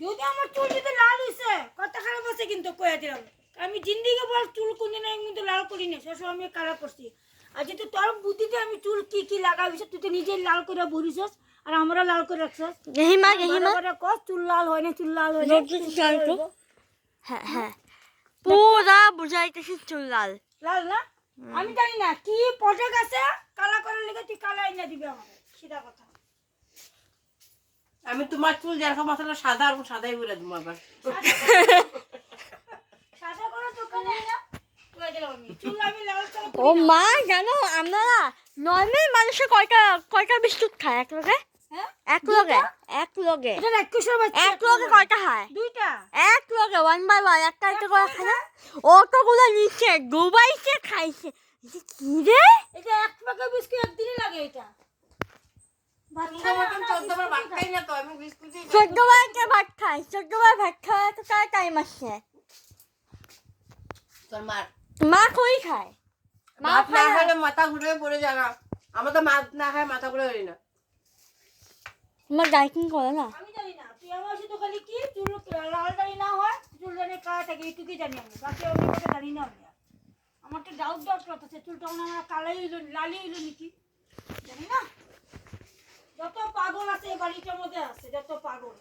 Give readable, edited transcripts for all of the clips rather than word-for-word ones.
যদি আমার চুল যদি লাল হইছে কথা খারাপ আছে কিন্তু কইয়া দিলাম আমি জিন্দিগি বল চুল কোনদিন আমি কিন্তু লাল করি না সবসময় আমি কালা করছি আর যেহেতু তোর বুদ্ধিতে আমি চুল কি কি লাগাইছি তুই তো নিজে লাল করে বলিছস আর আমরা লাল করে রাখছস গহিমা কস চুল লাল হয় না চুল লাল হয় না হ্যাঁ হ্যাঁ পুরা বুঝাইতেছি চুল লাল লাল না আমি জানি না কি প্রোডাক্ট আছে কালা করার লেগে তুই কালাই না দিবি আমাকে সিধা কথা আমি তোমার চুল যেরকম মশলা সাদা আর সাদাই বলে দেবো আবার সাদা করার দোকান নেই না কইয়া দিলাম আমি চুল আমি লাল করে ও মা জানো আপনারা নর্মাল মানুষে কয়টা কয়টা বিস্কুট খায় এক লগে হ্যাঁ এক লগে এক লগে এটা রাক্ষসের বাচ্চা এক লগে কয়টা খায় দুইটা এক লগে ওয়ান বাই ওয়ান একটা একটা করে খায় না অতগুলো নিচে ডুবাইছে খাইছে কি রে এটা এক প্যাকেট বিস্কুট একদিনই লাগে এটা বাচ্চা মতন 14 বার ভাত খাই না তো আমি বিস্কুটই 14 বার কে ভাত খায় 14 বার ভাত খাওয়া তো তার টাইম আছে তোর মার মা কই খায় মা ভাত না খেলে মাথা ঘুরে পড়ে যাবে আমার তো ভাত না খায় মাথা ঘুরে হই না তোমার ডাইটিং করে না আমি জানি না তুই আমার শুধু খালি কি চুল লাল দাড়ি না হয় চুল জানে কালা থাকে এইটুকুই জানি আমি বাকি অন্য কথা জানি না আমি আমার তো ডাউট করতেছে চুলটা মনে হয় আমার কালাই হইলো লালই হইলো নাকি জানি না যত পাগল আছে এই বাড়িটার মধ্যে আছে যত পাগল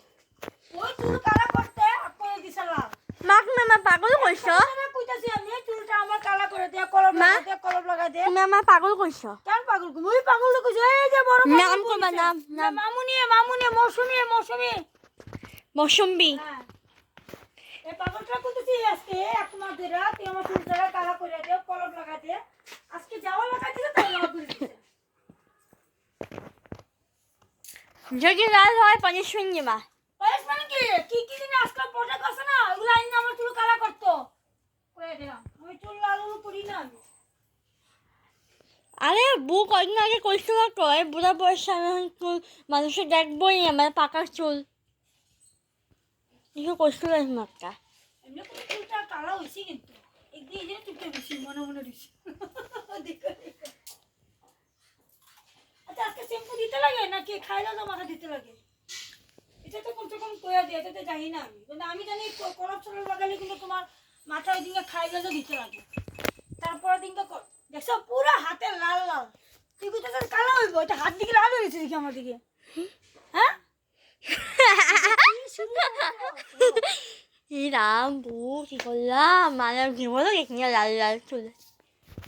ওই চুল কালা করতে করে দিছে লাল মাক মামা পাগল কইছো কইতাছি আমি চুলটা আমার কালা করে দে কলম লাগা দে কলম লাগা দে তুমি আমার পাগল কইছো কেন পাগল কই ওই পাগল লোক এই যে বড় নাম কইবা নাম নাম মামুনি মৌসুমী মৌসুমী হ্যাঁ এই পাগলটা কইতেছি আজকে এক মাস ধরে তুই আমার চুলটা কালা করে দে কলম লাগা দে আজকে যাওয়া লাগা দিলে তাই লাগা করে দিছে যদি লাল হয় পানিশমেন্ট নিবা বয়স মানে কি কি দিন আজকে প্রোডাক্ট আছে না ওগুলো আইন আমার চুল কালা করতো কইয়া দিলাম আমি চুল লাল করি না আমি আরে বউ কদিন আগে কইছিল কয় বুড়া বয়সে আমি চুল মানুষে দেখবই আমার পাকা চুল ইহো কইছিল মাত্রা এমনি করে চুলটা কালা হইছে কিন্তু একদিন এই যে চুলটা বেশি মনে দিছি দেখো আচ্ছা আজকে শ্যাম্পু দিতে লাগে নাকি খাইলে তো মাথা দিতে লাগে এটা তো কমসে কম কইয়া দিয়ে এটাতে জানি না আমি কিন্তু আমি জানি কলপ সরল লাগালে কিন্তু তোমার মাথা ওই দিনকে খাইলে তো দিতে লাগে তারপরের দিনকে দেখছো পুরো হাতে লাল লাল তুই কোথায় কালো হইব এটা হাত দিকে লাল হয়েছে দেখি আমার দিকে হ্যাঁ 이 나무 이걸라 마냥 기모르겠냐 랄랄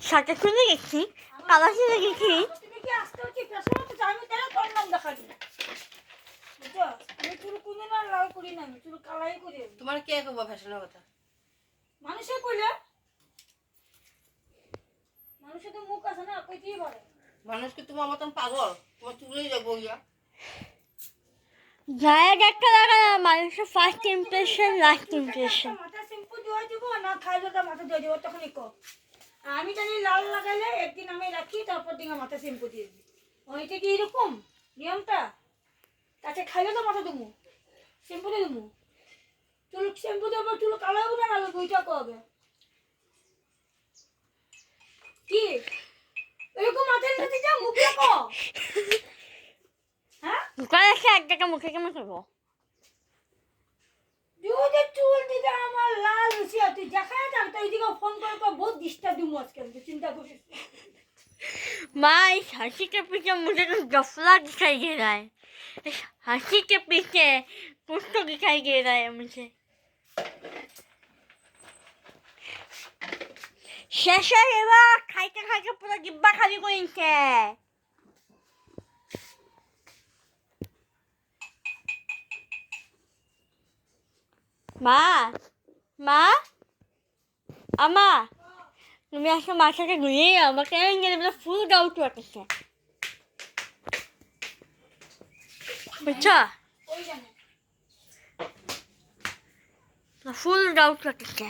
সাথে শুনে গেছি কালা শুনে গেছি তুমি কি আসতে হচ্ছে ফ্যাশন হচ্ছে আমি তাহলে করলাম দেখা দিই বুঝছো আমি চুল কুঁজে না লাল করি না আমি চুল কালাই করি তোমার কে কইবা ফ্যাশনের কথা মানুষে কইলে মানুষের তো মুখ আছে না কইতেই বলে মানুষ কি তোমার মতন পাগল তোমার চুলেই যাবো ইয়া গায়ে একটা লাগা না মানুষের ফার্স্ট ইমপ্রেশন লাস্ট ইমপ্রেশন মাথা শ্যাম্পু দিয়ে দিব না খাইলে তো মাথা দিয়ে দিব তখনই কো আমি জানি লাল লাগাইলে একদিন আমি রাখি তারপর দিন মাথা শ্যাম্পু দিয়ে দিই ওইটা কি এরকম নিয়মটা তাকে খাইলে তো মাথা দেবো শ্যাম্পু দিয়ে দেবো চুল শ্যাম্পু দেবো চুল কালো হবে না দুইটা কবে কি এরকম মাথায় রেখে যা মুখ রাখো হ্যাঁ মুখে রেখে এক জায়গা মুখে কেমন করবো যদি চুল দিতে আমার লাল হয়েছে তুই দেখায় যাক তো এইদিকে ফোন করে বহুত ডিস্টার্ব দিব আজকে তুই চিন্তা করিস মা इस हंसी के पीछे मुझे तो गफला दिखाई दे रहा है इस हंसी के पीछे कुछ तो दिखाई दे रहा है मुझे শেষে এবার খাইতে খাইতে পুরো জিব্বা খালি করেছে মা মা আমা তুমি আজকে মার সাথে ঘুরিয়ে আমাকে গেলে ফুল ডাউট রাখছে বুঝছো ওই জানে ফুল ডাউট রাখছে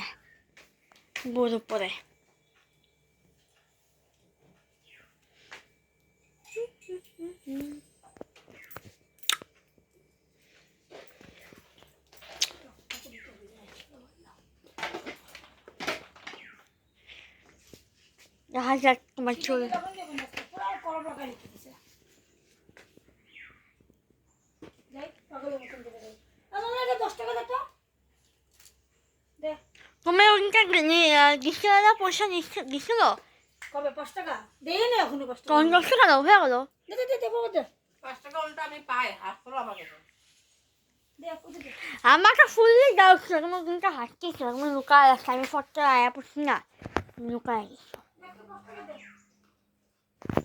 বোর উপরে দেখা যাক তোমার চুল তখন যাবেন আজকে পুরো করব রাখা লিখে দিছে যাই পাগলের মতন করে যাই আমার লাগে 10 টাকা টাকা দিছিল পয়সা দিছিল কবে 5 টাকা দেই না এখনো 5 টাকা 50 টাকা দাও হয়ে গেল দে দে দে দে বাবা দে 5 টাকা উল্টো আমি পাই হাত করো আমাকে তো। দে ওদের দে আমাকে ফুললি দাও সেরকম কিন্তু হাসছি সেরকম লুকায় আছে আমি ফটো আয়া পড়ছি না লুকায় গেছি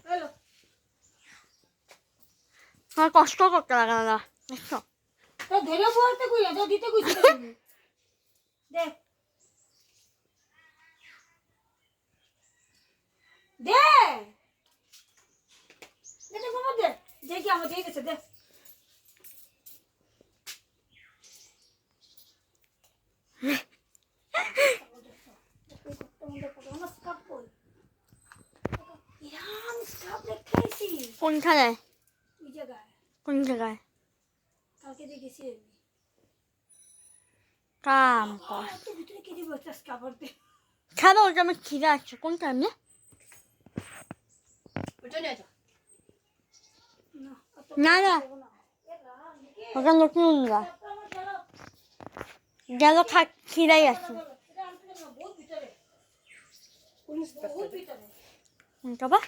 হ্যালো আমার কষ্ট করতে লাগে না দেখছো তো ধরে বলতে কই তো দিতে কইছি দে দে দে দে বাবা দে দে কি আমার দিয়ে গেছে দে কোনখানে ওই জায়গায় কোন জায়গায় কালকে দেখেছি আমি কাম কর তো ভিতরে কি দিব একটা কাপড় দে ছাড়ো ওটা আমার খিদে আছে কোনটা এমনি ওইটা নিয়ে যাও। না না ওটা নতুন না গেল থাক খিদাই আছে বাবা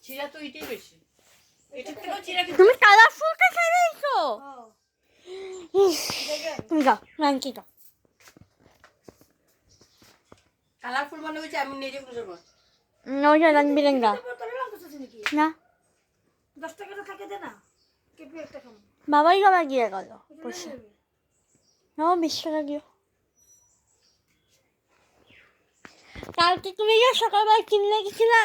চিরা তো এটাই বেশি এটার থেকেও চিরা কিন্তু তুমি কালারফুলটা খেয়ে দিয়েছো তুমি যাও রাঙ্কি যাও কালারফুল মানে হচ্ছে আমি নিজে খুঁজে পাবো। ওইটা রং বিরঙ্গা না 10 টাকা থাকে দে না কেপি একটা খাম বাবাই গলা গিয়ে গেল পয়সা না 20 টাকা দিও কালকে তুমি যে সকালবেলা কিনলে গেছিলা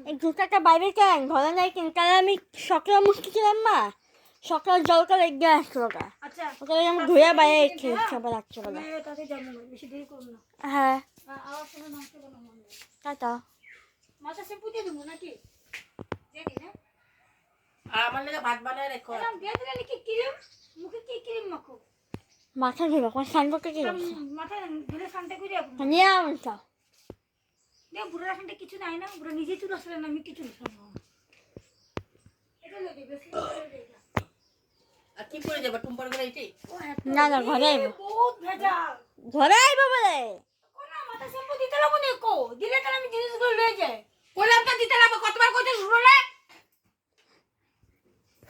এই জুতাটা বাইরে কেন ঘরে নাই কেন কারণ আমি সকালে মুখছিলাম মা সকাল জলকা লেগে আসলো ওটা আচ্ছা ওটা আমি ধুয়ে বাইরে খেয়েছি আবার রাত্রেবেলা আমি তাতে যাবো না বেশি দেরি করব না হ্যাঁ আবার কোনো নষ্ট কোনো মন নেই টাটা মাথা শ্যাম্পু দিয়ে দেবো নাকি জানি না আর আমার লাগে ভাত বানায় রেখো এরকম দিয়ে দিলে নাকি ক্রিম মুখে কি ক্রিম মাখো মাথা ধুবে কোন স্নান করতে কি করছে মাথা ধুলে শান্তি করে নিয়ে আমটা দেখ বুড়া শান্তি কিছু নাই না বুড়া নিজেই চুল আসলে না আমি কিছু না এটা লেগে বেশি আর কি করে যাবে টুম্পার করে এইটাই না না ঘরে আইব বহুত ভেজাল ঘরে আইব বলে কোনা মাথা শ্যাম্পু দিতে লাগবো না কো দিলে তাহলে আমি জিনিসগুলো লয়ে যাই কইলাম তো দিতে লাগবে কতবার কইতে শুনলে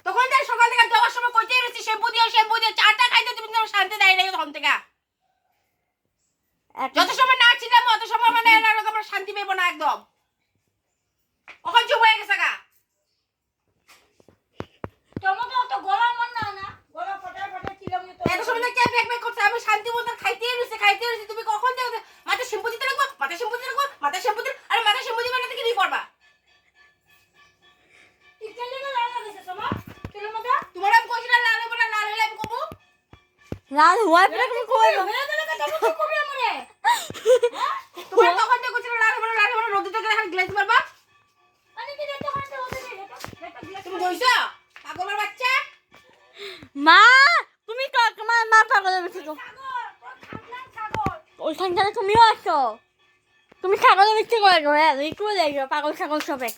তখন তাই সকাল থেকে যাওয়ার সময় কইতেই রয়েছে শ্যাম্পু দিয়ে চাটা খাইতে তুমি তো শান্তি দেয় নাই তখন থেকে যত সময় না ছিলাম অত সময় মানে এরকম আমরা শান্তি পেবো না একদম ওখান চুপ হয়ে গেছে গা তোমাকে অত গলা মন না না গলা ফটার ফটার ছিলাম তো এত সময় কে ব্যাক ব্যাক করছে আমি শান্তি মতো খাইতেই রয়েছে তুমি কখন দেও মাথা শ্যাম্পু দিতে লাগবো মাথা শ্যাম্পু দিতে আরে মাথা শ্যাম্পু দিবে না কি দিয়ে করবা ঠিক চলে গেল লাল লাগছে সমা চলো মাথা তোমার আমি কইছি না লাল হইব না লাল হইলে আমি কমু লাল হওয়ার পরে তুমি কইলো হয়ে গেল কথা বলতে কবে আমারে তোমার তখন যে কইছিল লাল হইব না রোদে থেকে এখন গ্লাস মারবা আমি কি দেখতে পারতে হতে রে এটা গ্লাস তুমি কইছো পাগলের বাচ্চা মা তুমি তোমার মা পাগল হয়েছে তো সাগর তোর খানদান সাগর ওইখানটাতে তুমিও আছো তুমি ছাগলের মিথ্যে করে গো হ্যাঁ একটু দেখো পাগল ছাগল সব এক